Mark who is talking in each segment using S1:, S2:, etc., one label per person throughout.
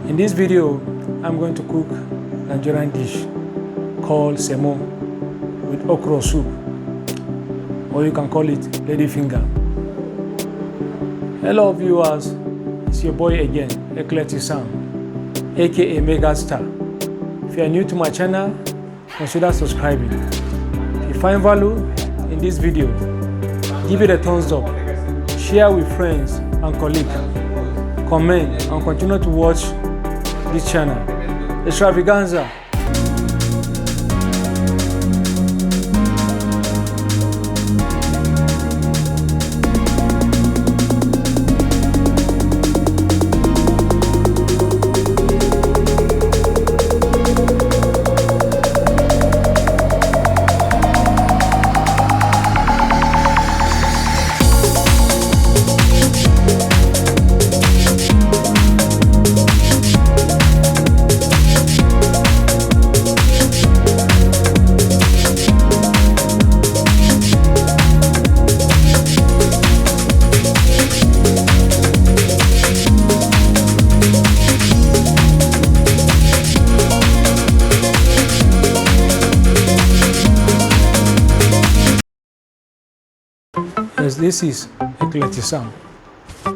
S1: In this video, I'm going to cook Nigerian dish called Semo with okra soup, or you can call it lady finger. Hello viewers, it's your boy again, Eclecticsam, aka Megastar. If you are new to my channel, consider subscribing. If you find value in this video, give it a thumbs up, share with friends and colleagues, comment and continue to watch this channel. Extravaganza. Yes, this is Eclecticsam.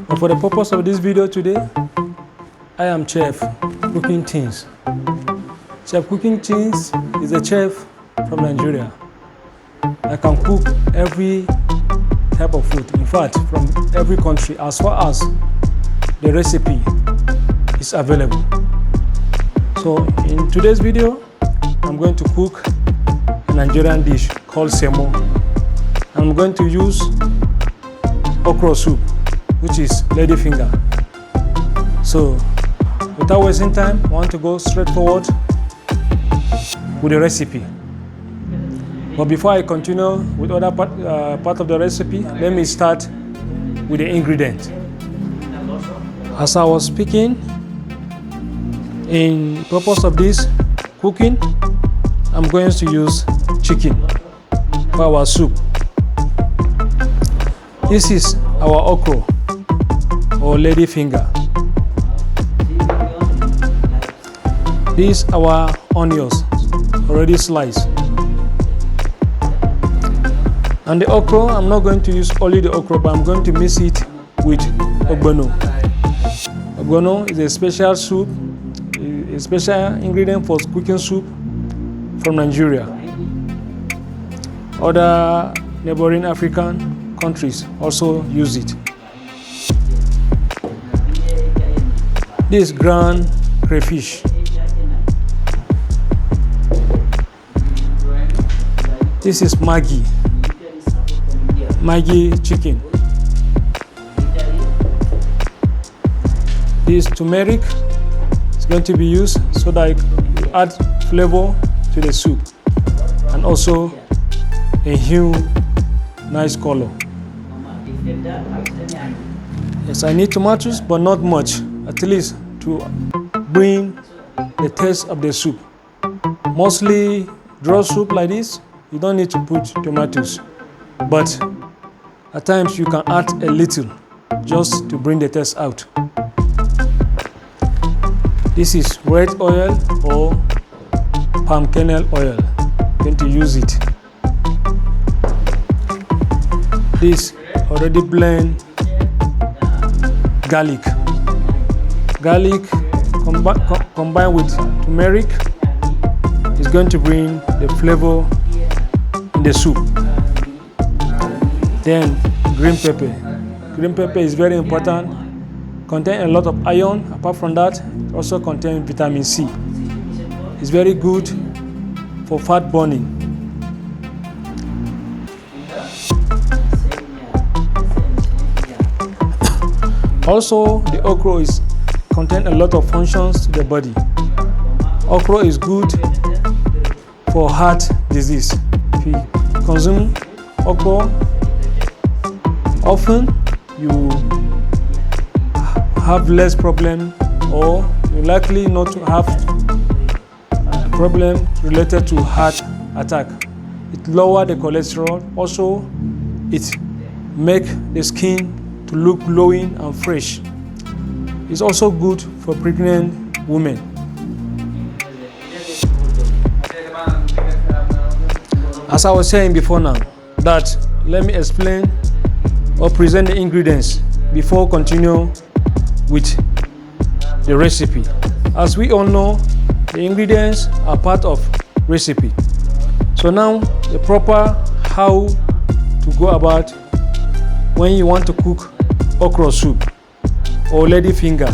S1: But for the purpose of this video today, I am Chef Cooking Things. Chef Cooking Things is a chef from Nigeria. I can cook every type of food, in fact, from every country, as far as the recipe is available. So in today's video, I'm going to cook a Nigerian dish called Semo. I'm going to use okra soup, which is lady finger. So without wasting time, I want to go straight forward with the recipe. But before I continue with other part of the recipe, let me start with the ingredient. As I was speaking, in purpose of this cooking, I'm going to use chicken for our soup. This is our okra or lady finger. These are our onions already sliced. And the okra, I'm not going to use only the okra, but I'm going to mix it with ogbono. Ogbono is a special soup, a special ingredient for cooking soup from Nigeria. Other neighboring African countries also use it. This ground crayfish. This is Maggi chicken. This turmeric is going to be used so that it add flavor to the soup and also a hue, nice color. Yes, I need tomatoes, but not much, at least to bring the taste of the soup. Mostly draw soup like this, you don't need to put tomatoes, but at times you can add a little just to bring the taste out. This is red oil or palm kernel oil. I'm going to use it. This already blend garlic combined with turmeric is going to bring the flavor in the soup. Then green pepper is very important, contain a lot of iron. Apart from that, it also contains vitamin C. It's very good for fat burning. Also, the okra contains a lot of functions to the body. Okra is good for heart disease. If you consume okra often, you have less problem, or you're likely not to have a problem related to heart attack. It lowers the cholesterol. Also, it makes the skin to look glowing and fresh. It's also good for pregnant women. As I was saying before now, that let me explain or present the ingredients before continue with the recipe. As we all know, the ingredients are part of recipe. So now the proper how to go about when you want to cook okra soup or lady finger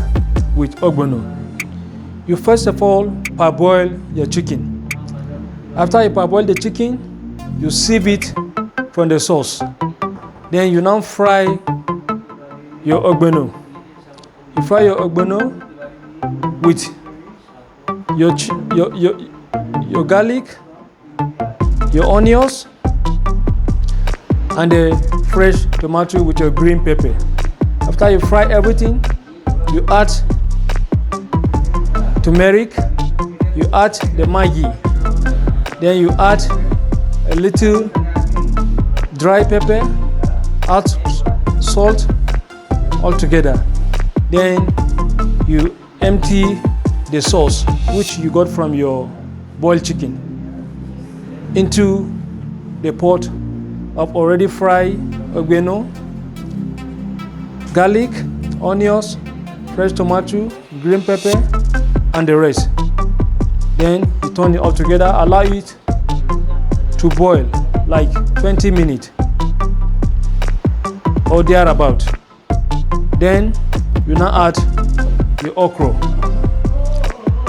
S1: with ogbono. You first of all parboil your chicken. After you parboil the chicken, you sieve it from the sauce. Then you now fry your ogbono. You fry your ogbono with your garlic, your onions, and the fresh tomato with your green pepper. After you fry everything, you add turmeric, you add the Maggi, then you add a little dry pepper, add salt all together. Then you empty the sauce which you got from your boiled chicken into the pot of already fried ogbono, garlic, onions, fresh tomato, green pepper, and the rest. Then you turn it all together, allow it to boil like 20 minutes or thereabout. Then you now add the okra.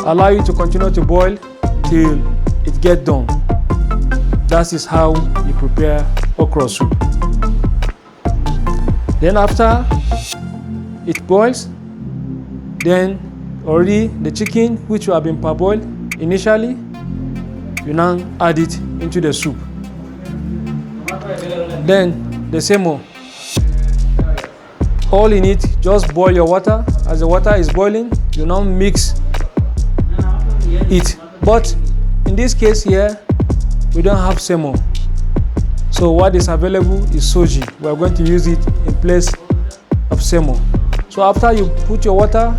S1: Allow it to continue to boil till it gets done. That is how you prepare okra soup. Then after it boils, then already the chicken which you have been parboiled initially, you now add it into the soup. Then the semo, all in it, just boil your water. As the water is boiling, you now mix it. But in this case here, we don't have semo. So what is available is soji. We are going to use it in place of semo. So after you put your water,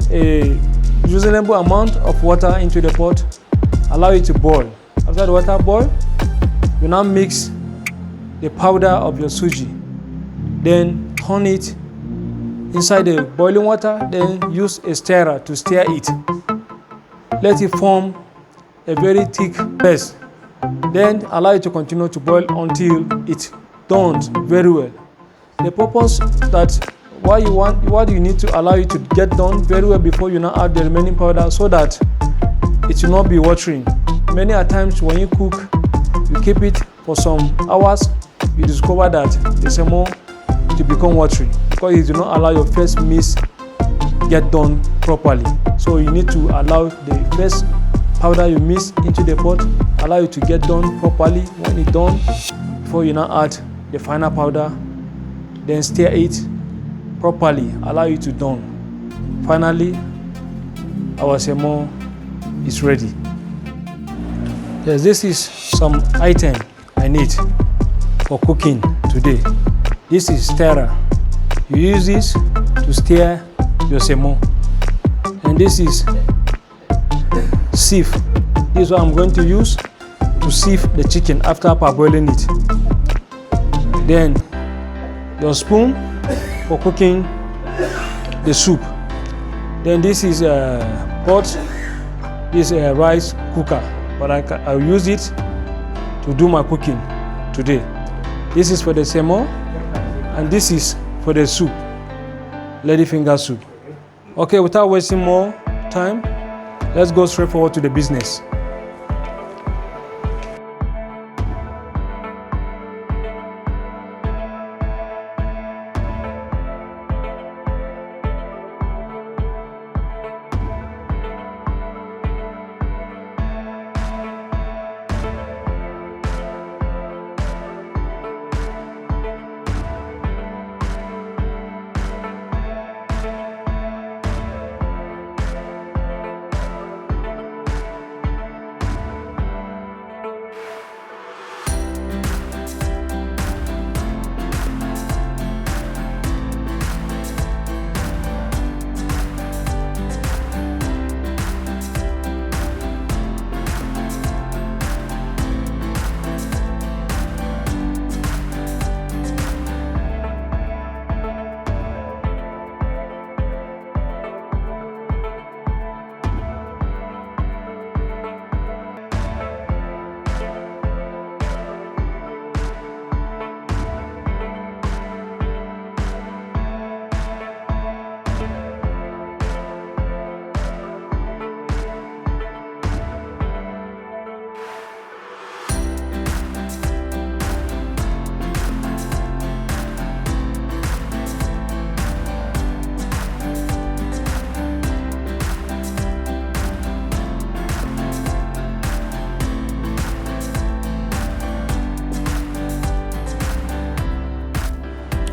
S1: a reasonable amount of water into the pot, allow it to boil. After the water boil, you now mix the powder of your suji. Then turn it inside the boiling water, then use a stirrer to stir it. Let it form a very thick paste. Then allow it to continue to boil until it done very well. The purpose that what you need to allow it to get done very well before you now add the remaining powder, so that it will not be watering. Many a times when you cook, you keep it for some hours, you discover that the semo to become watery because it will not allow your first mix get done properly. So you need to allow the first powder you mix into the pot, allow it to get done properly. When it's done, before you now add the final powder, then stir it properly, allow it to done. Finally, our semo is ready. Yes, this is some item I need for cooking today. This is stirrer. You use this to stir your semo. And this is sieve. This is what I'm going to use to sieve the chicken after parboiling it. Then your spoon for cooking the soup. Then this is a pot. This is a rice cooker, but I'll use it to do my cooking today. This is for the semo, and this is for the soup, lady finger soup. Okay, without wasting more time, let's go straight forward to the business.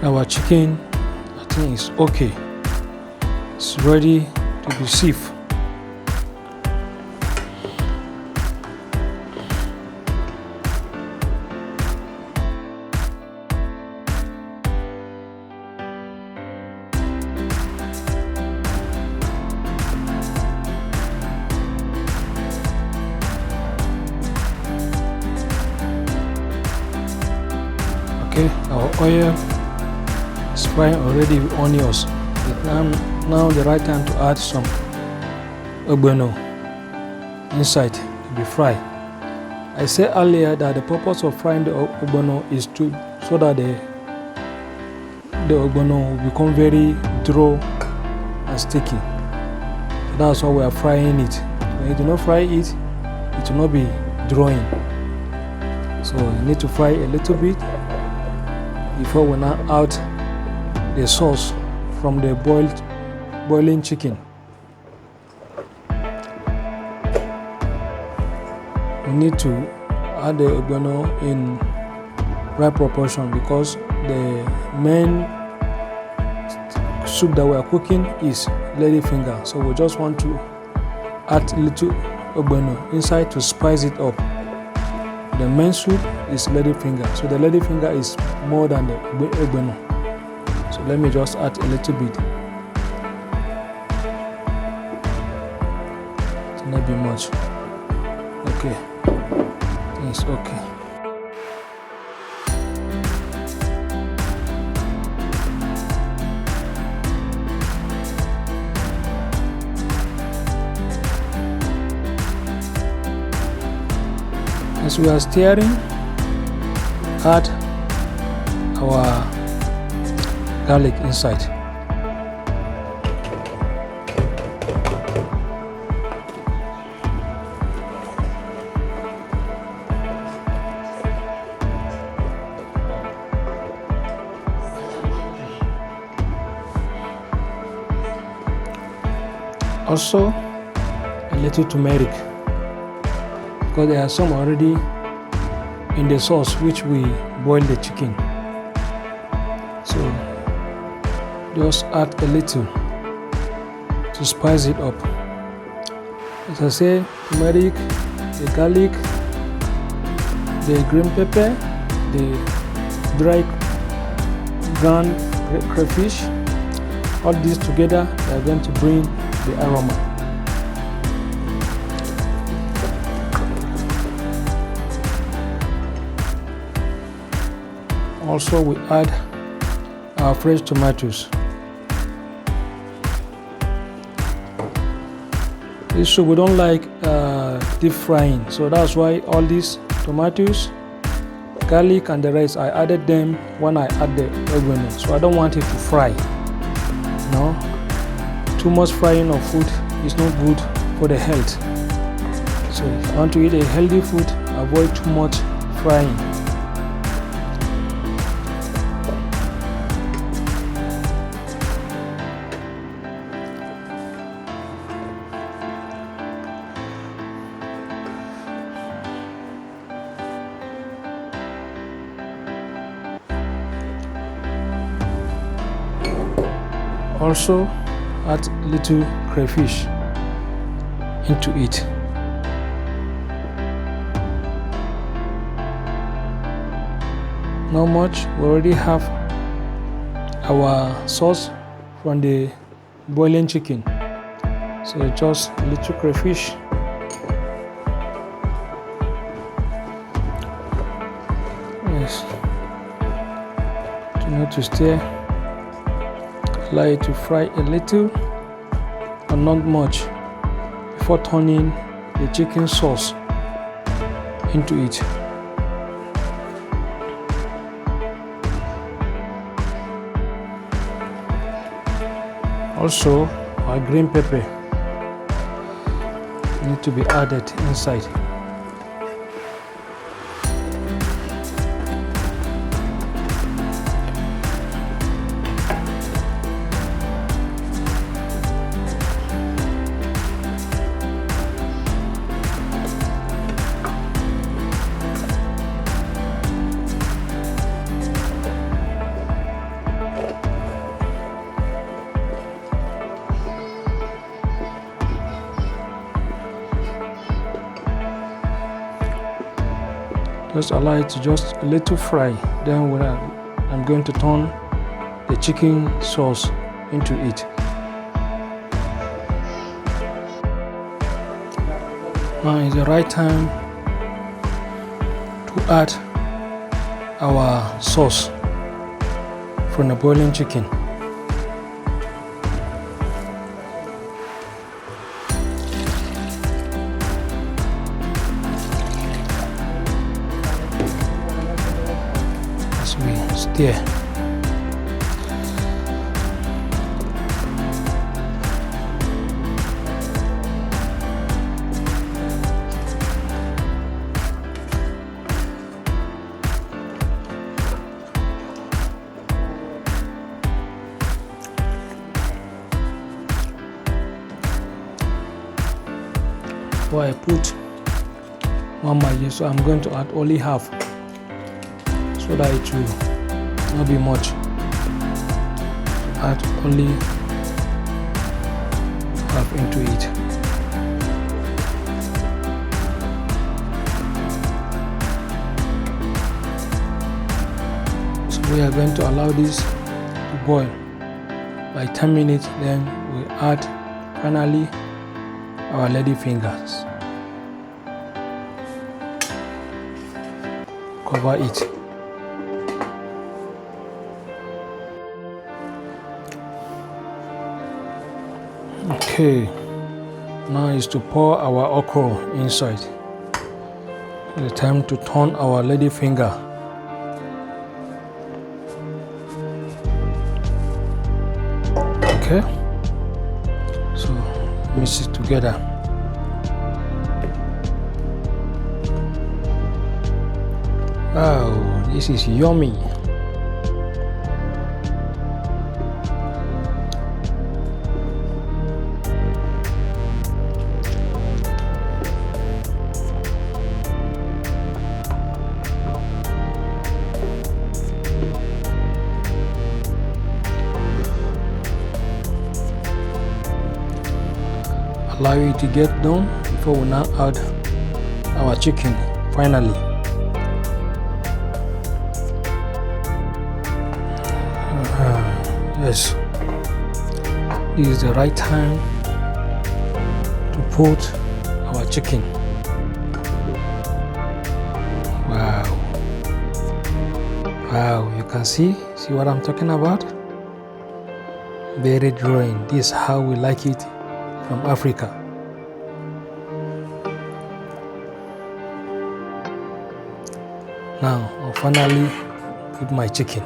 S1: our chicken, I think it's okay. It's ready to be sieved. Okay, our oil is frying already with onions. Now the right time to add some ogbono inside to be fried. I said earlier that the purpose of frying the ogbono is so that the ogbono will become very dry and sticky. So that's why we are frying it. When you do not fry it, it will not be drying. So you need to fry a little bit before we now add the sauce from the boiling chicken. We need to add the ogbono in right proportion because the main soup that we are cooking is ladyfinger. So we just want to add a little ogbono inside to spice it up. The main soup is ladyfinger, so the ladyfinger is more than the ogbono. So let me just add a little bit. It not be much. Okay, it's okay. As we are stirring, add our garlic inside. Also, a little turmeric, because there are some already in the sauce which we boil the chicken. So just add a little to spice it up. As I say, turmeric, the garlic, the green pepper, the dry ground crayfish, all these together they are going to bring the aroma. Also, we add our fresh tomatoes. This soup we don't like deep frying, so that's why all these tomatoes, garlic and the rest, I added them when I add the ogbono. So I don't want it to fry. No, too much frying of food is not good for the health. So if you want to eat a healthy food, avoid too much frying. Also, add little crayfish into it. Not much, we already have our sauce from the boiling chicken. So just a little crayfish. Yes. Do not to stir. Allow it to fry a little, but not much, before turning the chicken sauce into it. Also, our green pepper need to be added inside. Just allow it to just a little fry. Then when I'm going to turn the chicken sauce into it. Now is the right time to add our sauce from the boiling chicken. As we stir. Before I put one Maggi, so I'm going to add only half so that it will not be much. Add only half into it. So we are going to allow this to boil by 10 minutes, then we add finally our lady fingers. Cover it. Okay, now is to pour our okra inside. It's time to turn our lady finger. Okay, so mix it together. Wow, this is yummy. Allow it to get done before we now add our chicken finally. Yes, this is the right time to put our chicken. Wow, wow, you can see what I'm talking about? Very drawing. This is how we like it from Africa. Now I'll finally put my chicken.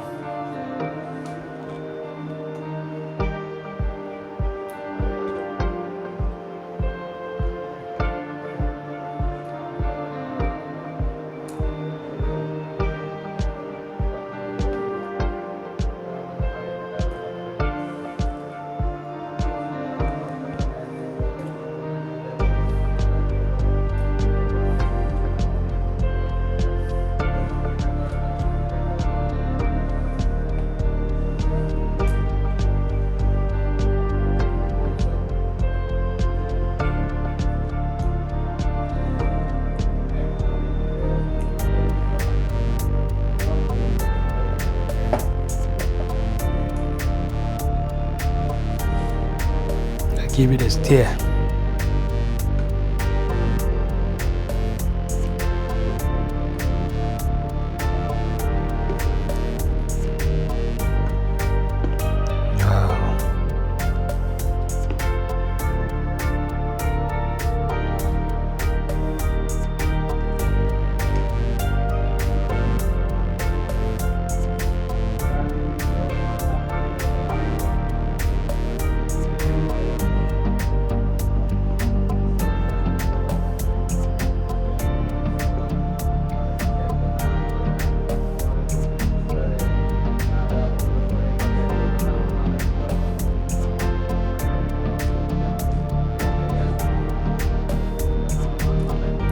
S1: Give it a stir.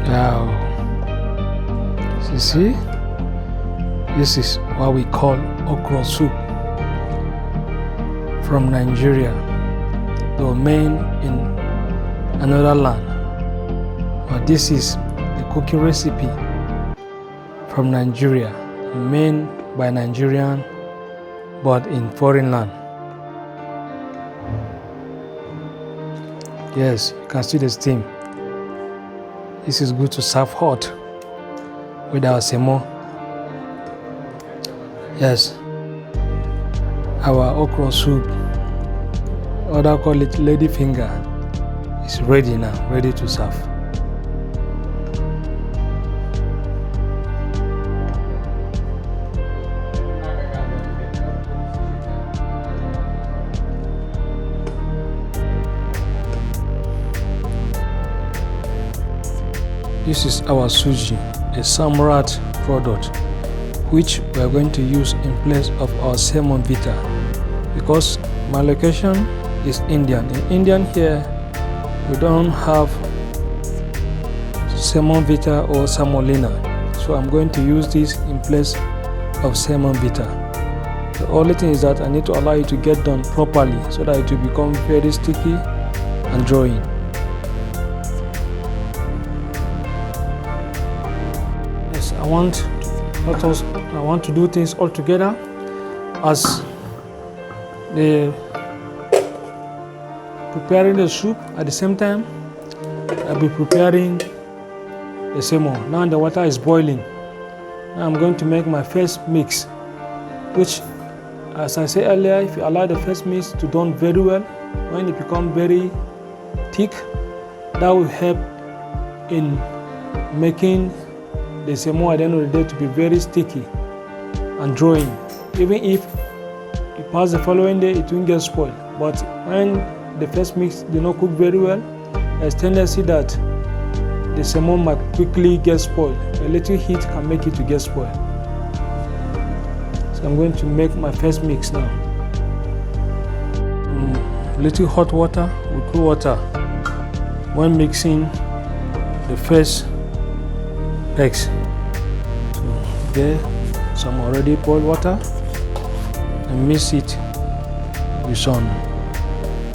S1: Now, see, this is what we call okra soup from Nigeria, though made in another land. But this is the cooking recipe from Nigeria, made by Nigerian but in foreign land. Yes, you can see the steam. This is good to serve hot with our semo. Yes, our okra soup, other call it lady finger, is ready now, ready to serve. This is our suji, a Samurat product, which we are going to use in place of our Semovita, because my location is Indian. In Indian here, we don't have Semovita or semolina, so I'm going to use this in place of Semovita. The only thing is that I need to allow it to get done properly so that it will become very sticky and drying. Yes, I want to do things all together. As the preparing the soup, at the same time I'll be preparing the semo. Now the water is boiling. Now I'm going to make my first mix, which, as I said earlier, if you allow the first mix to done very well, when it becomes very thick, that will help in making the semo at the end of the day to be very sticky and drying. Even if you pass the following day, it won't get spoiled. But when the first mix did not cook very well, there's tendency that the semo might quickly get spoiled. A little heat can make it to get spoiled. So I'm going to make my first mix now. Little hot water with cool water when mixing the first eggs. So there, some already boiled water, and mix it with some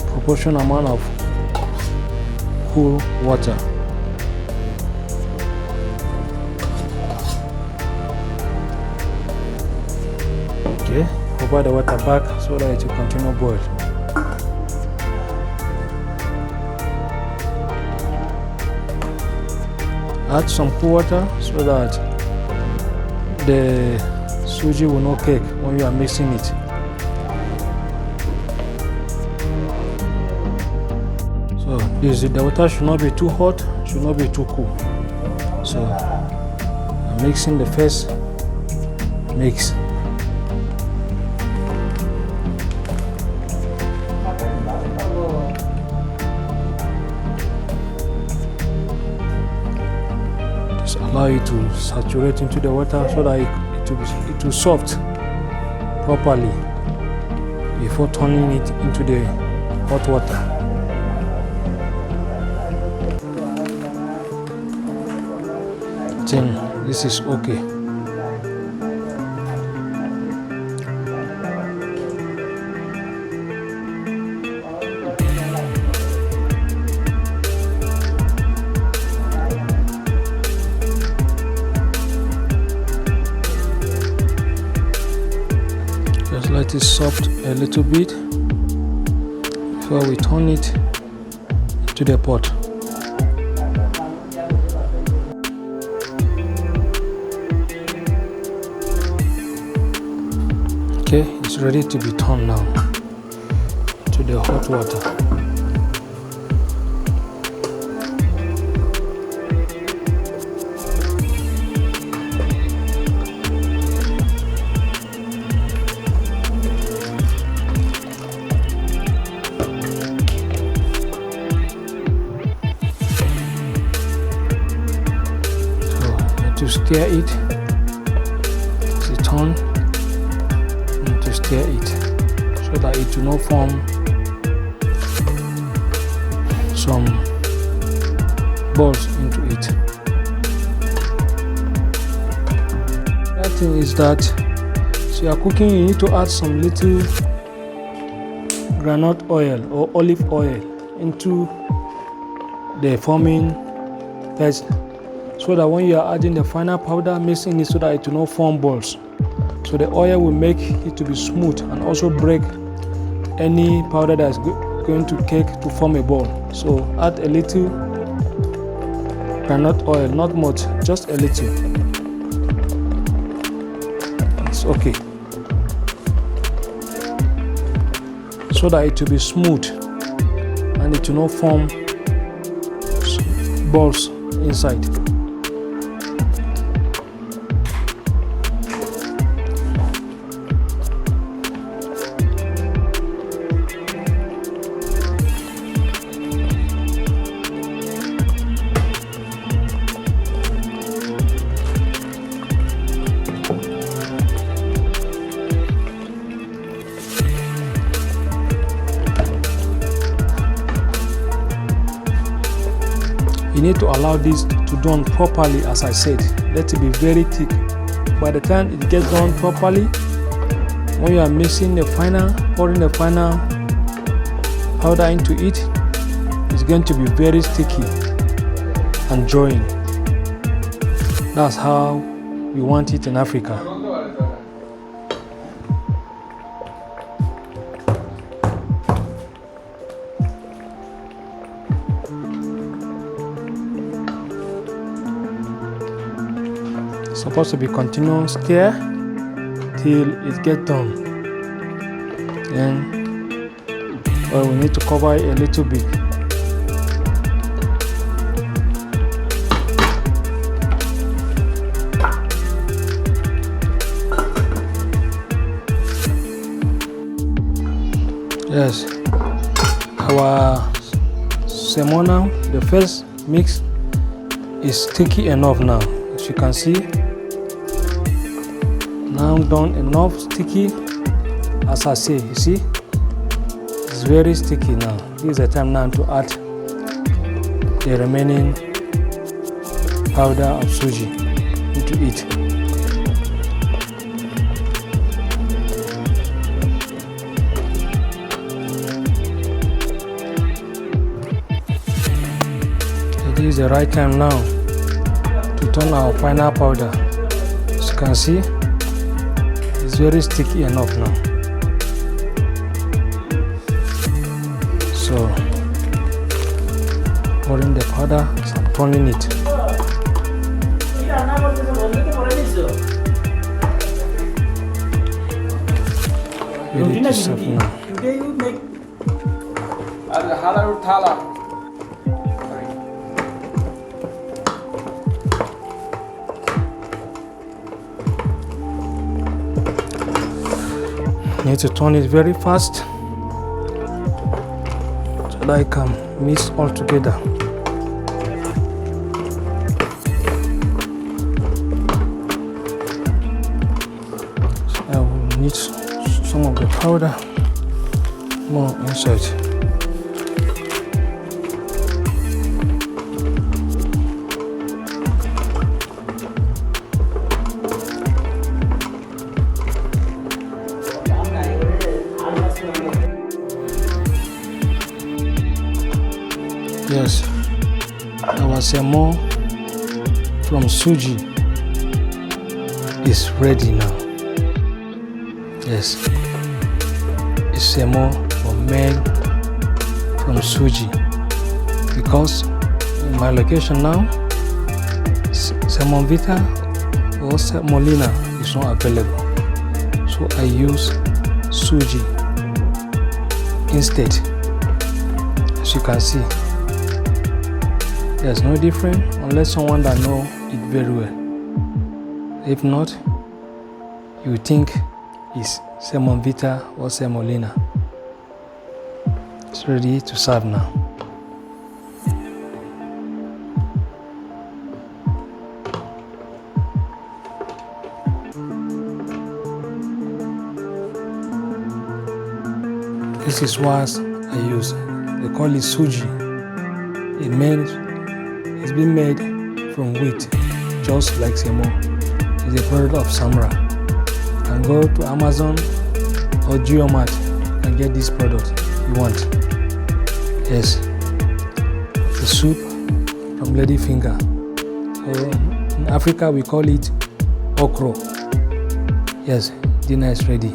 S1: proportional amount of cool water. Okay, cover the water back so that it will continue boil. Add some cool water so that the suji will not cake when you are mixing it. So the water should not be too hot, should not be too cool. So I'm mixing the first mix. Allow it to saturate into the water so that it will soft properly before turning it into the hot water. I think this is okay. Just let it soft a little bit before we turn it to the pot. Okay, it's ready to be turned now to the hot water. To stir it, to turn, and to stir it so that it will not form some balls into it. The thing is that so you are cooking, you need to add some little groundnut oil or olive oil into the forming first so that when you are adding the final powder, mixing it so that it will not form balls. So the oil will make it to be smooth and also break any powder that is going to cake to form a ball. So add a little groundnut oil, not much, just a little. It's okay. So that it will be smooth and it will not form balls inside. You need to allow this to done properly, as I said. Let it be very thick. By the time it gets done properly, when you are mixing the final, pouring the final powder into it, it's going to be very sticky and drawing. That's how we want it in Africa. Supposed to be continuous stir till it gets done. Then we need to cover it a little bit. Yes, our Semo now, the first mix is sticky enough now, as you can see. Now done enough sticky, as I say, you see, it's very sticky now. This is the time now to add the remaining powder of suji into it. So this is the right time now to turn our final powder. As you can see, it's very sticky enough now. So pouring the powder, I'm turning it. Ready to serve now. Need to turn it very fast so that I can mix all together. So I will need some of the powder more inside. Yes, our Semo from suji is ready now. Yes, it's Semo made from suji, because in my location now, Semovita or semolina is not available, so I use suji instead. As you can see, there's no difference unless someone that knows it very well. If not, you think it's Semovita or semolina. It's ready to serve now. This is what I use. They call it suji. It's been made from wheat, just like Semo. It's a product of Samra. You can go to Amazon or Geomart and get this product you want. Yes, the soup from Ladyfinger. So in Africa we call it okra. Yes, dinner is ready.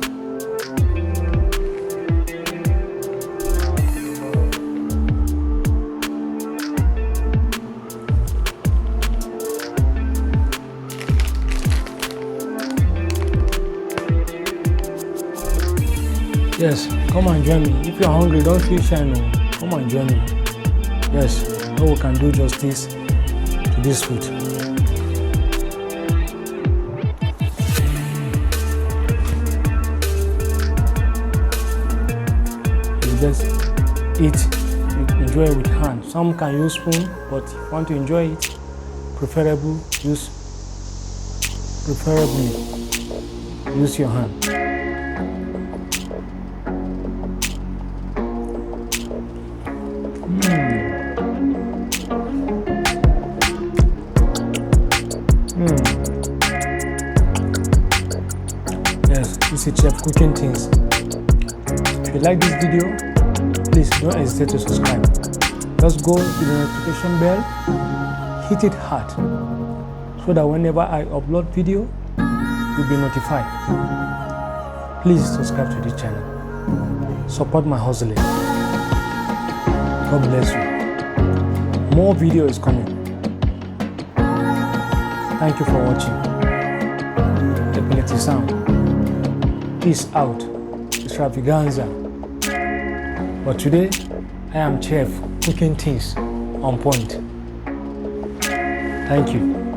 S1: Yes, come and join me. If you're hungry, don't feel shy, no. Come and join me. Yes, no one can do justice to this food. You just eat, you enjoy it with hand. Some can use spoon, but if you want to enjoy it, preferably use your hand. Yes, this is Chef Cooking Things. If you like this video, please don't hesitate to subscribe. Just go to the notification bell, hit it hard, so that whenever I upload video, you'll be notified. Please subscribe to this channel. Support my hustling. God bless you. More video is coming. Thank you for watching. Eclecticsam. Peace out. Extravaganza. But today, I am Chef Cooking Things on point. Thank you.